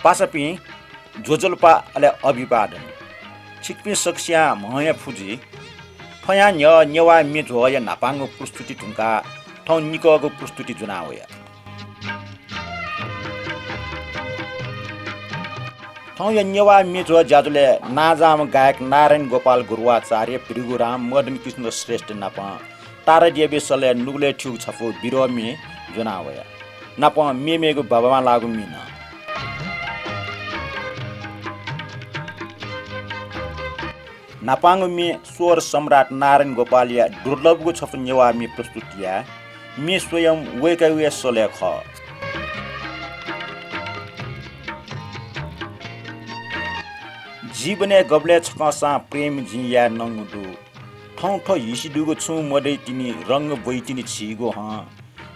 पासपी जोजलपा अले अभिवादन छिकपी सक्सिया महया फुजी फया न्यवा मेजो या नापांगो प्रस्तुति ढुंका ठौ निकगो प्रस्तुति जुनावया ठौ या न्यवा मेजो जाजुले नाजाम गायक नारायण गोपाल गुरुवाचार्य प्रिगुराम मदन कृष्ण श्रेष्ठ नापा तारा दिएबे सले नुगले ठ्यु छफो बिरोमी जुनावया नापा मेमेगो बाबामा लागु मिना नापांग में स्वर सम्राट नारायण गोपालिया दुर्लभको छफ नेवा में प्रस्तुतिया में स्वयं वेकैवे सले ख जीवने गबले छकसा प्रेम जिया नंगदु ठौ ठौ हिसिदुगो छु मदै तिनी रंग बैतिनी छिगो ह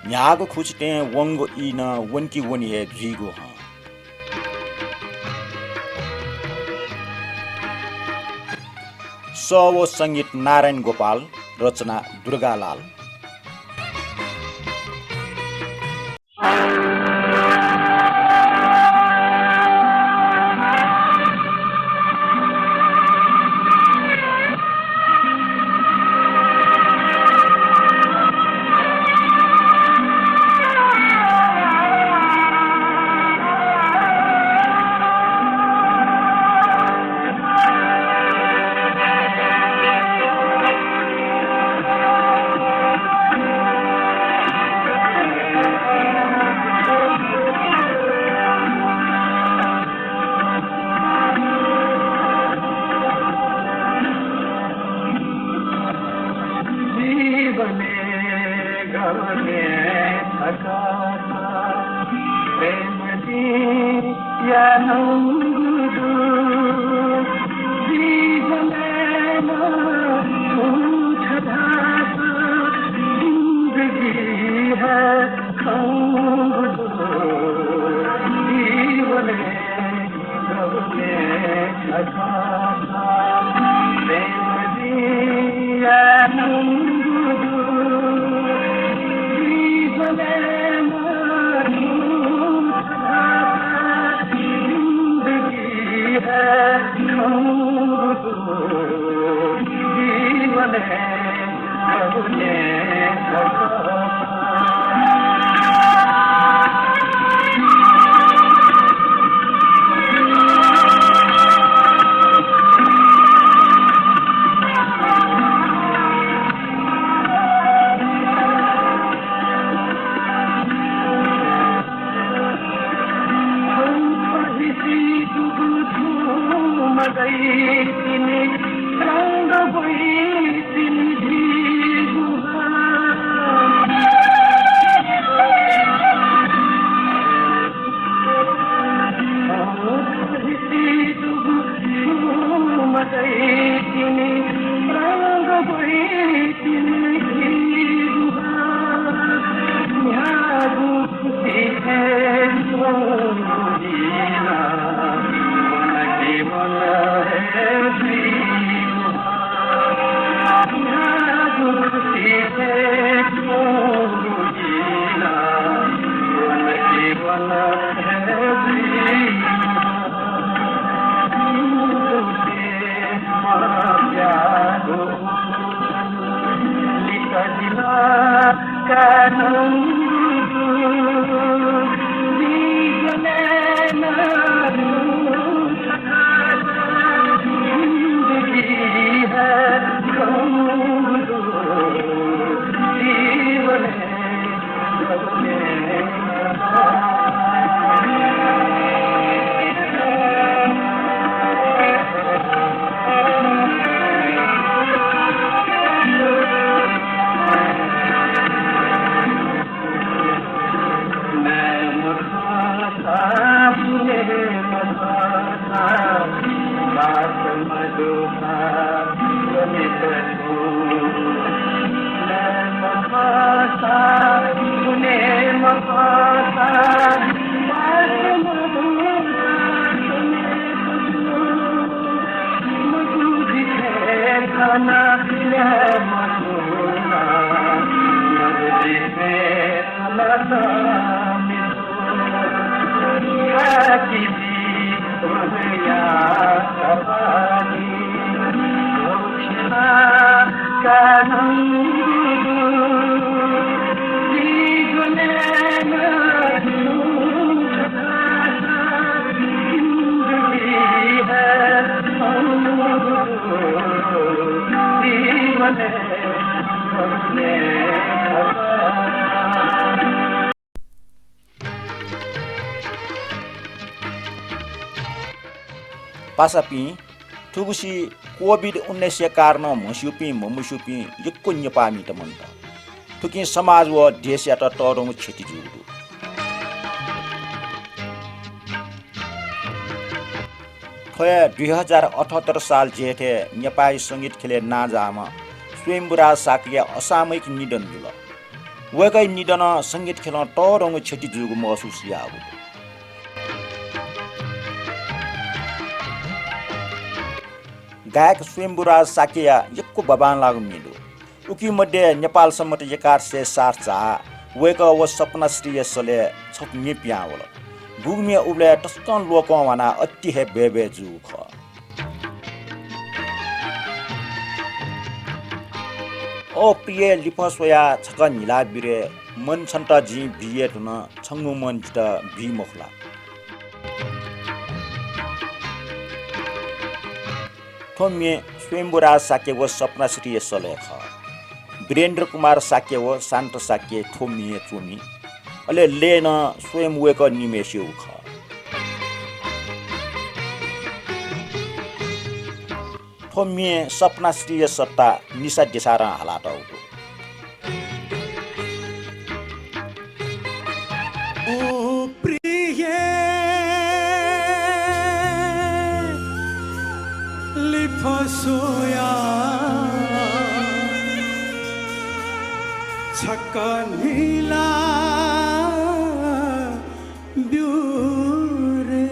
न्यागो खुचते वंगो इन वनकी वनी हे झिगो ह सवो संगीत नारायण गोपाल रचना दुर्गालाल पासापी ठुगुसी कोभिड-19 कारण मस्युपी ममुसुपी यक्को नेपामी त मन्त ठुकी समाज व देश या त टरङ क्षति जुगु थया 2078 साल जेठे नेपाली संगीत खेले नाजामा स्वयंबुरा साकिया असामयिक निधन जुल वेकै निधन संगीत खेल टरङ क्षति जुगु महसुस याबु गायक स्वयंबुरा साकिया यक्को बबान लागु मिलु उकी मध्ये नेपाल सम्मत यकार से सार चा वेक व सपना श्री यसले छप मे प्यावल गुगमे उबले टस्कन लोक वना अति हे बेबे जुख ओ प्रिय लिपसोया छक निला बिरे मन छन्त जी बिए तुन छंगु मन जित बि मखला थोमे स्वयंबुरा साके व सपना श्री यसले ख वीरेन्द्र कुमार साके व शान्त साके थोमिए चोमी अले लेन स्वयं वेक निमेस्यु ख थोमिए सपना श्री सत्ता निसा देसारा हालात हो सोया छक्का नीला ब्यूरे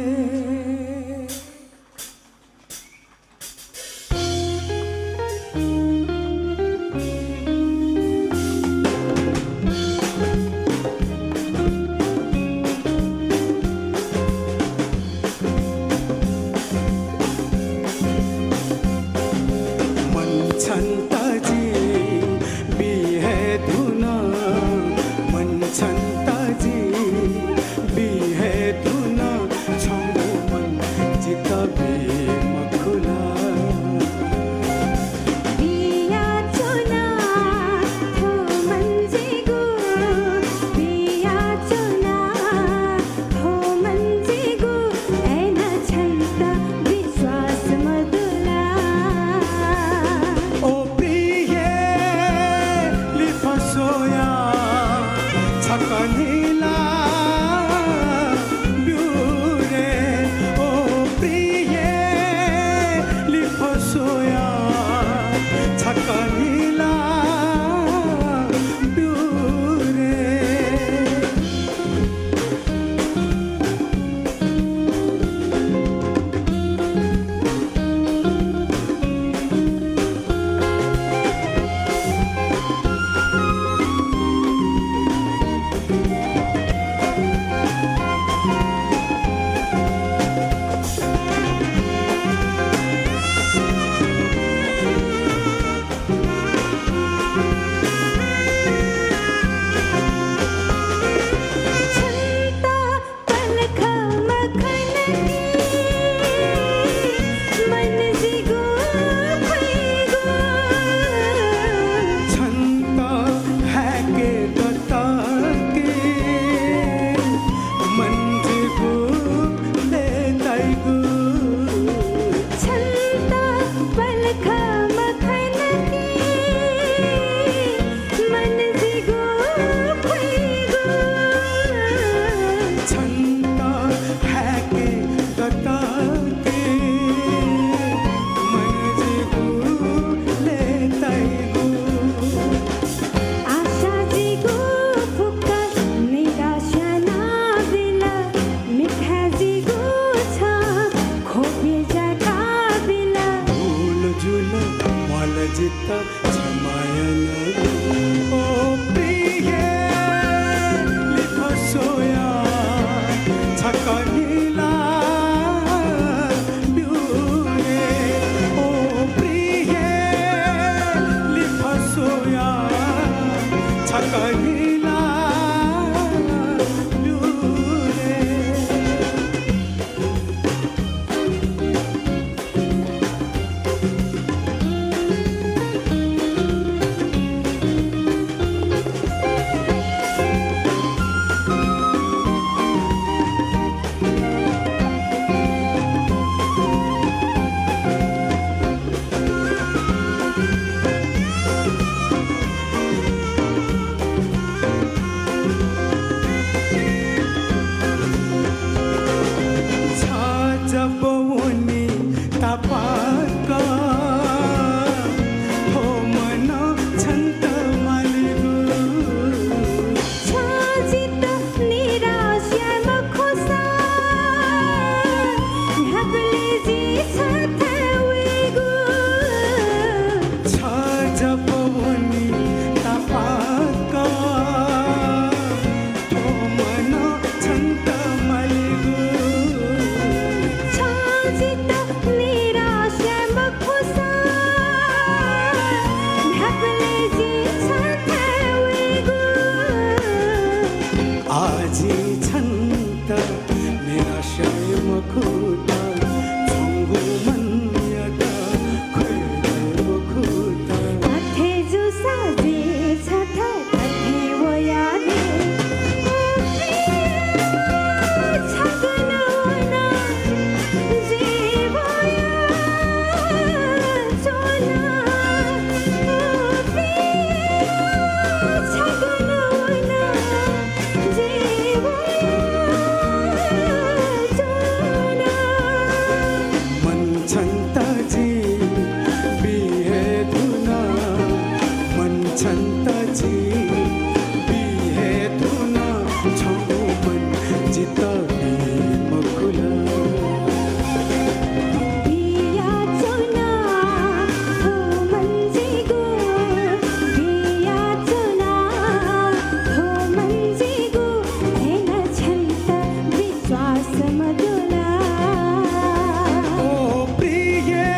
माझी छंत निराशय मखुता झंगू मन्यता खैले मखुता आथे जुसा जे छथा आथे वयाने छगनवना जीवया चोना छगनवना जीवया चोना मन छंताची बिहे धुना मन छंताची बिहे धुना झंगू मन जितली मखुला बिया चोना हो मंजिगो बिया चोना हो मंजिगो हेन छंत विश्वास मधुला ओ प्रिये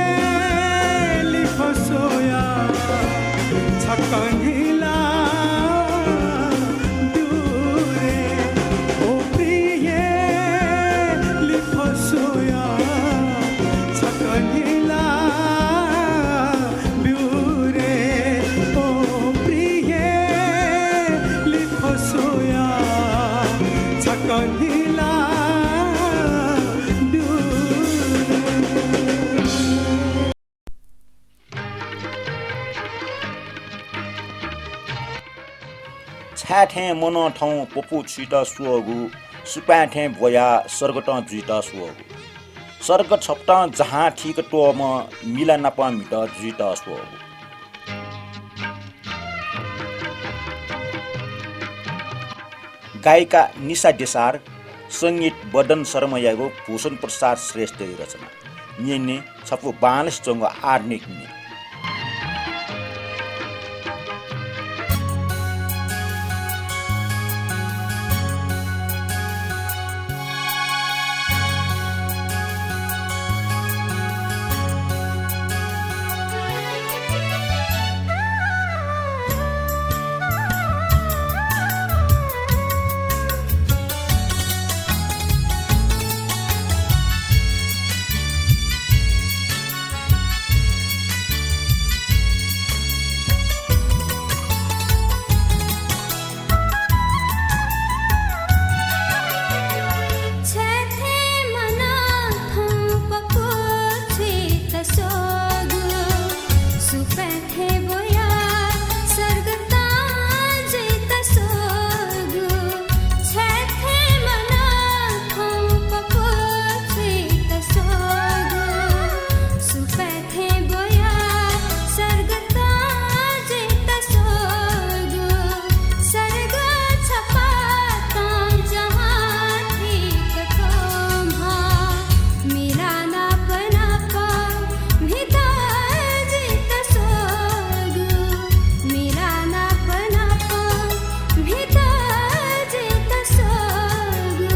लिफसोया छकनिला दूरे ओ प्रिये लिफसोया छकनिला दूरे ओ प्रिये लिफसोया छकनिला दूरे छ्याठे मन ठाउँ पपु छिट सुअगु सुप्याठे बोया सर्गट जुइट सुअगु सर्ग छप्ट जहाँ ठिक टोम मिला नप मिट जुइट सुअगु गायिका निशा डेसार सङ्गीत बदन शर्मयागो भूषण प्रसाद श्रेष्ठ रचना निने छपु बालस चंग आर्निक नि छथे मना पको छे तसोगु सुपथे बोया सर्गता जे तसोगु छथे मना पको छे तसोगु सुपथे बोया सर्गता जे तसोगु सर्ग छपा जहाँ ठीक थोमा मेरा नापनापा भीतर जित सोगु मेरा नापनापा भीतर जित सोगु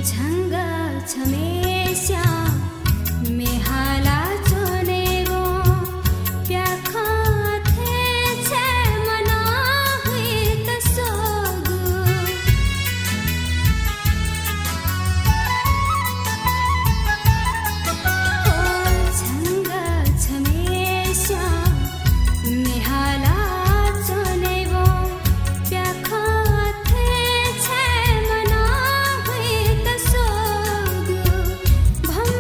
झंगा छमेश्या मेहाला चोनेगो प्याखा थे छे मना हुई तसोगु झंगा छमेश्या मेहाला चोनेगो प्याखा थे छे मना हुई तसोगु भम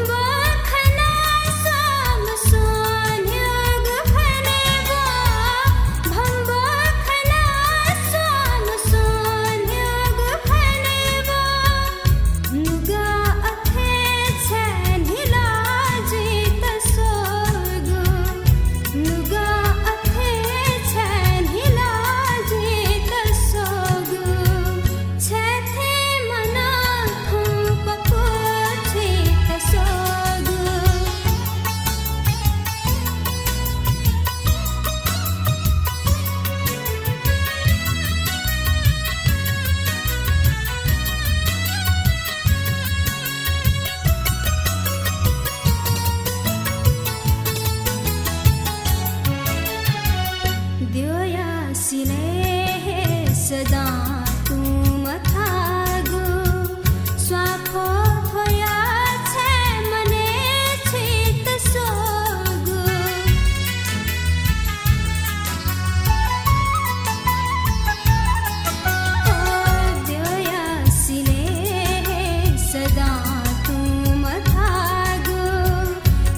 तुम थागो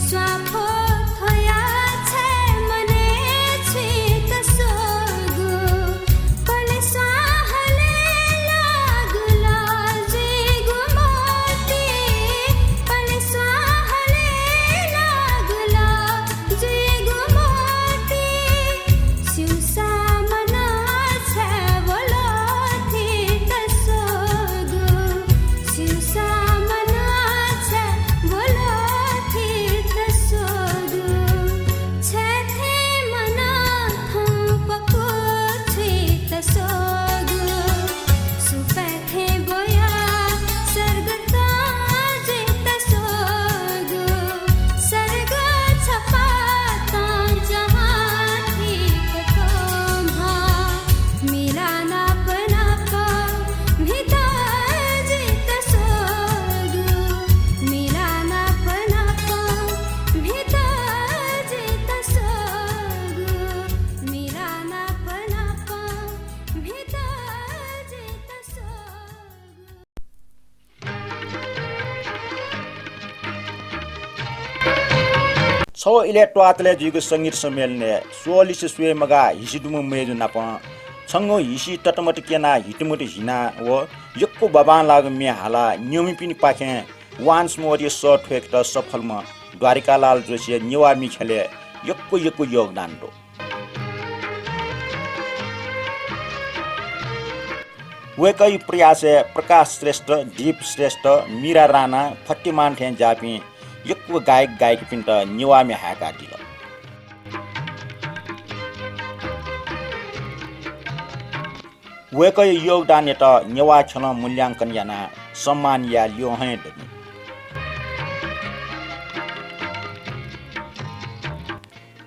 स्वाफो थया छे मने छित सोगो पले स्वाहले लागला जिगु मोती पले स्वाहले लागला जिगु मोती सिउसा मना छे बोलो थी तसोगो सिउसा मना छे बोलो थी तसोगो छे थे मना थपको थी तसोगो सुपे थे बोया सर्गता जे तसोगो सर्ग छपाता जहाँ थी कथोमा मिलाना पनापा भीतर जे तसोगो मिलाना पनापा भीतर जे तसोगो मिलाना पनापा भीतर जे तसोगो छो इलेक्ट्रो आतले जुगु संगीत सम्मेलने सोलिस स्वे मगा हिसिदुम मेजु नाप छंगो हिसी टटमट केना हिटमुट हिना व यक्को बाबा लाग मे हाला न्युमी पिन पाखे वान्स मोर यो सर्ट फेक त सफलमा द्वारिकालाल जोशी निवामी खेले यक्को योगदान दो वेकै प्रयास प्रकाश श्रेष्ठ दीप श्रेष्ठ मीरा राणा फट्टीमान थे जापी यक्को गायक पिन्ट निवामी हाका दिल वेकै योगदान त नेवा छन मूल्यांकन याना सम्मान या लियो हैं दनी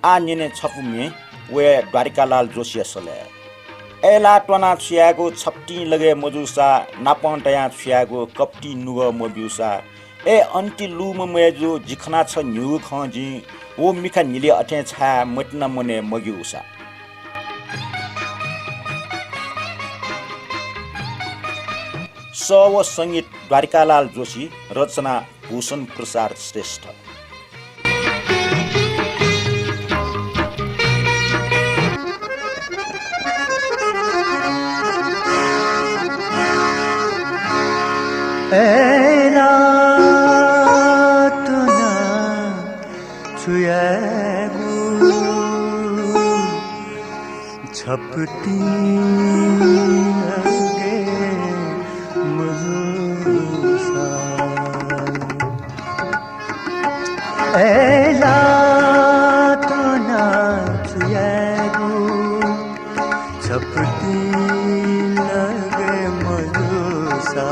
आ निने छपुमे वे द्वारिकालाल जोशी सले एला टोना छियागो छप्टी लगे मजुसा नापन तया छियागो कप्टी नुग मबिउसा ए अन्ति लुम मेजु जिखना छ न्यु खजी ओ मिखा निले अथे छा मटना मने मगिउसा सव संगीत द्वारिकालाल जोशी रचना भूषण प्रसाद श्रेष्ठ एला तुना छुयागु छपटी लगे मजुसा एला तुना छुयागु छपटी लगे मजुसा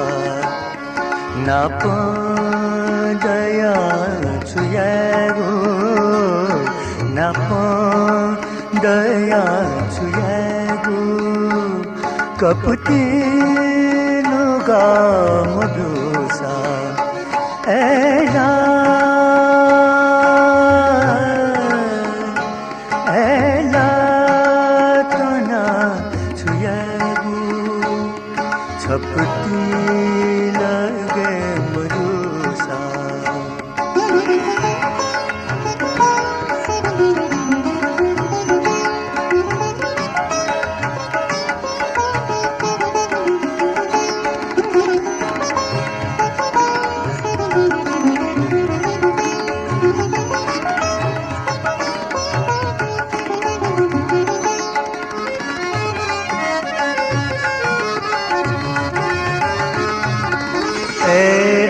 नाप दया छुयागो नाप दया छुयागो कपटी लुगा मधुसा एला एला तना छुयागो छपटी लगे मधुसा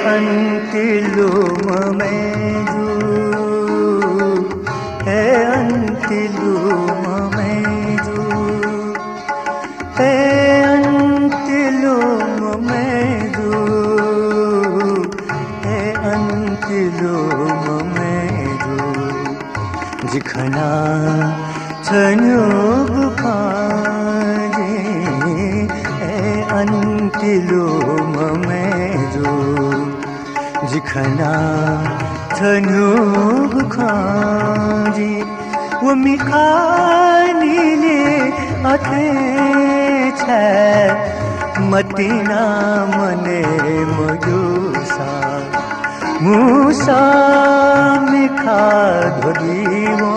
अंतिलुम मेजु हे अंतिलुम मेजु हे अंतिलुम मेजु हे अंतिलुम मेजु जिखना छन्यो बुखाजे हे अंतिलुम मेजु जिखना छन्यो बुखाजी वो मिखानीले अथे छे मतिना मने मजुसा मुसा मिखा धोदीवो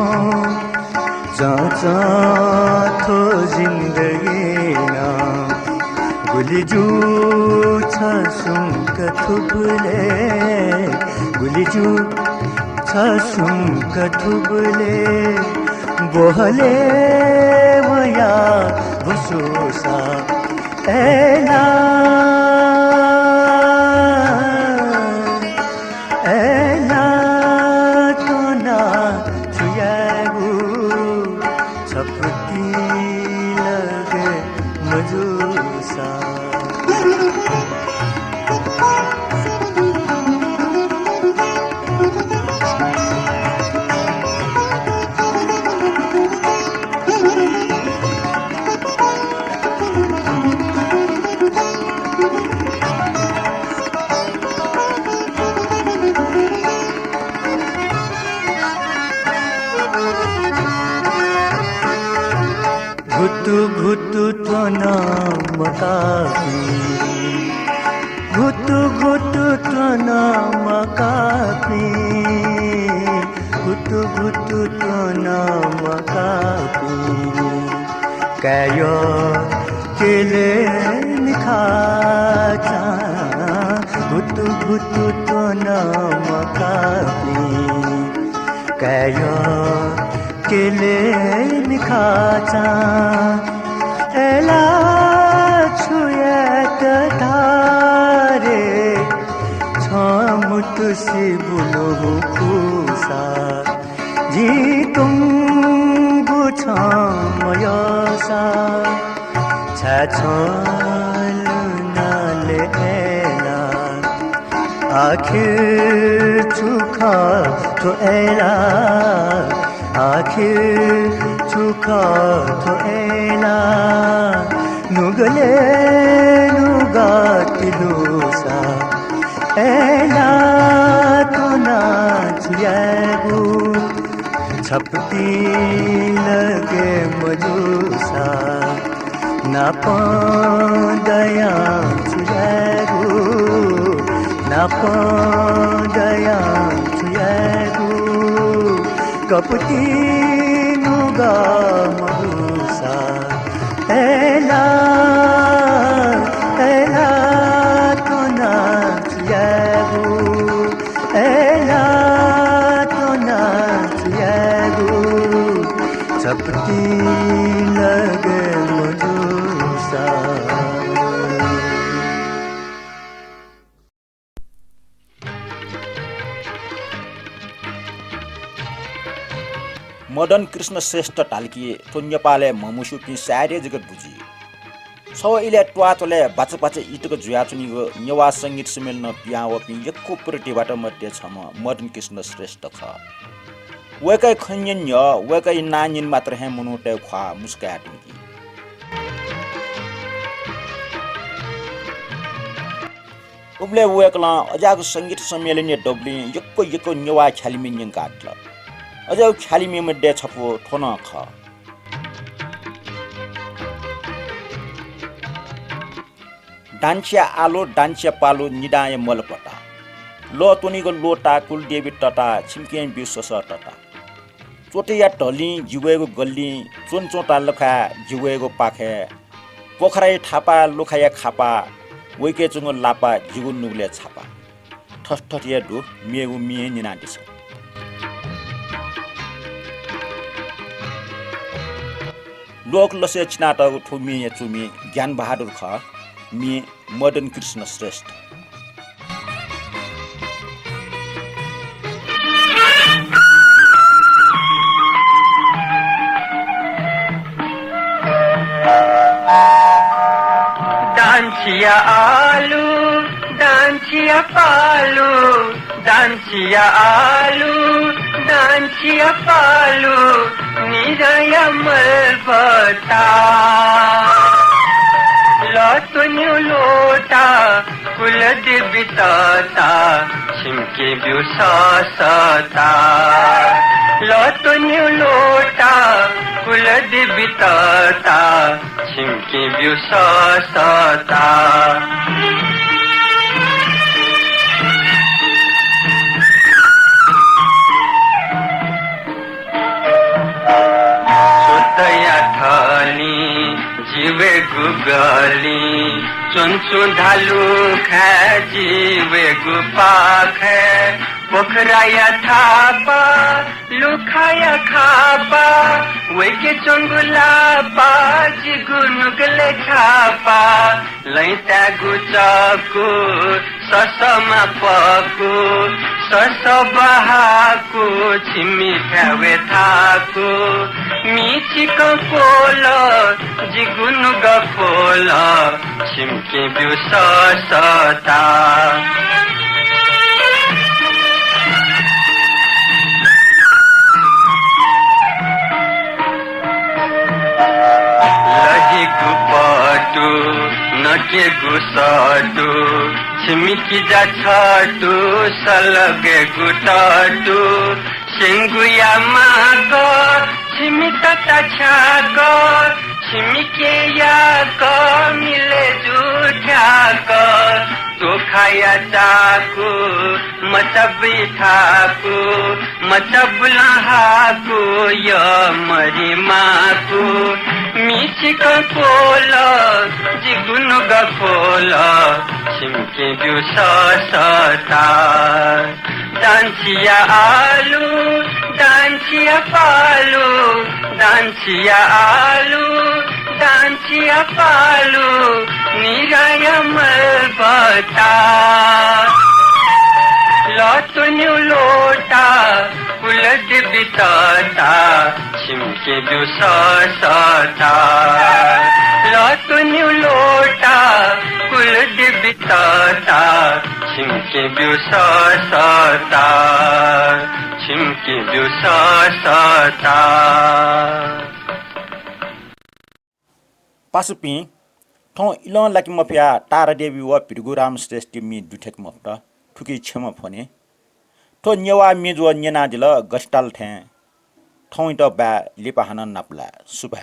चाचा थो जिंदगी ना गुलिजू छ सुंक थुबले गुलिजू छ सुंक थुबले बोहले वया भुसोसा एला एला तो ना छुयागु छपती लगे मजूसा घुटु घुटु तो नाम काफी घुटु घुटु तो नाम काफी घुटु घुटु तो नाम काफी कायो केले निखाचा घुटु घुटु तो नाम काफी कायो केले निखाचा एला छुयत धारे छमुत से बुलो कुसा जी तुम छमयसा छल नाले एला आखिर चुका तो एला आखिर चुका तो एला नुगले नुगातिलुसा एला तो ना छुयागु छपती लगे मजूसा ना दया छुयागु ना दया छुयागु कपटी नुगा मधुसा एला एला तो ना छुयागु एला तो ना छुयागु छपटी लगे मधुसा मदन कृष्ण श्रेष्ठ टाल्किए तो नेपाले ममुसुपी सारे जगत बुझी सो इले ट्वातले बाच बाच इटको जुयाचुनीको नेवा संगीत सम्मेलन पियावपी यक्को प्रतिबाट मध्ये छम मदन कृष्ण श्रेष्ठ छ वेकै खन्यन्य वेकै नानिन मात्र हे मुनुटे ख्वा मुस्काटुकी उबले वेकला अजाको संगीत सम्मेलन डब्ली यक्को नेवा ख्यालिमिन काट्ल अझ ख्यालिमी मध्ये छपो ठोन ख डान्सिया आलो डान्सिया पालो निडाय मलपटा लो तोनीको लोटा कुलदेवी टटा छिम्कियन विश्वस टटा चोटिया ढली जिवेको गल्ली चोनचोटा लखा जिवेको पाखे पोखराई थापा लुखाया खापा वैके चुङ्गो लापा जिगु नुगले छापा ठठठिया ढु मिएगु मिए निनादिस लोक लसे चिनाटको ठुमी चुमी ज्ञान बहादुर ख मी मदन कृष्ण श्रेष्ठ डांसिया आलू डांसिया पालू डांसिया आलू डांसिया पालू निरया मलबता लतुन्यु लोटा कुलदेवी ताता छिमके बिउ सासता लतुन्यु लोटा कुलदेवी ताता छिमके बिउ सासता गुगली चुनचु धालू खाजी वे गुपाख पोखराया थापा लुखाया खापा वे के चुंगुला पाजी गुनुगले छापा लैता गुचकु ससमा पकु सस बहाकु छिमी खावे थाकु मिचिक पोल जिगुनु गपोल छिमके बिउ ससता लही गुपटु नके गुसटु छिमिकी जा छटु सलगे गुटटु सिंगुया माग छिमिकता छाग छिमिके याग मिले जुठाक तो खाया चाकु मचबी ठाकु मचबुलाहाकु य मरी माकु मिचिक पोल जिगुनु गपोल छिमके बिउ ससता दान्छिया आलु दान्छिया पालु दान्छिया आलु दान्छिया पालु निराय मलबता लतुन्यु लोटा उलट बिताता छिमके बिउ ससता लतुन्यु लोटा उलट बिताता छिमके बिउ ससता छिमके बिउ ससता पासुपी ठौ इलन लाकी मफिया तारा देवी व पिरगुराम श्रेष्ठ मी दुठेक मफ्ट ठुकी छम फने ठो न्यवा मेजो न्यना दिल गस्टाल थे ठौ इट बा लिपाहन नापला सुभा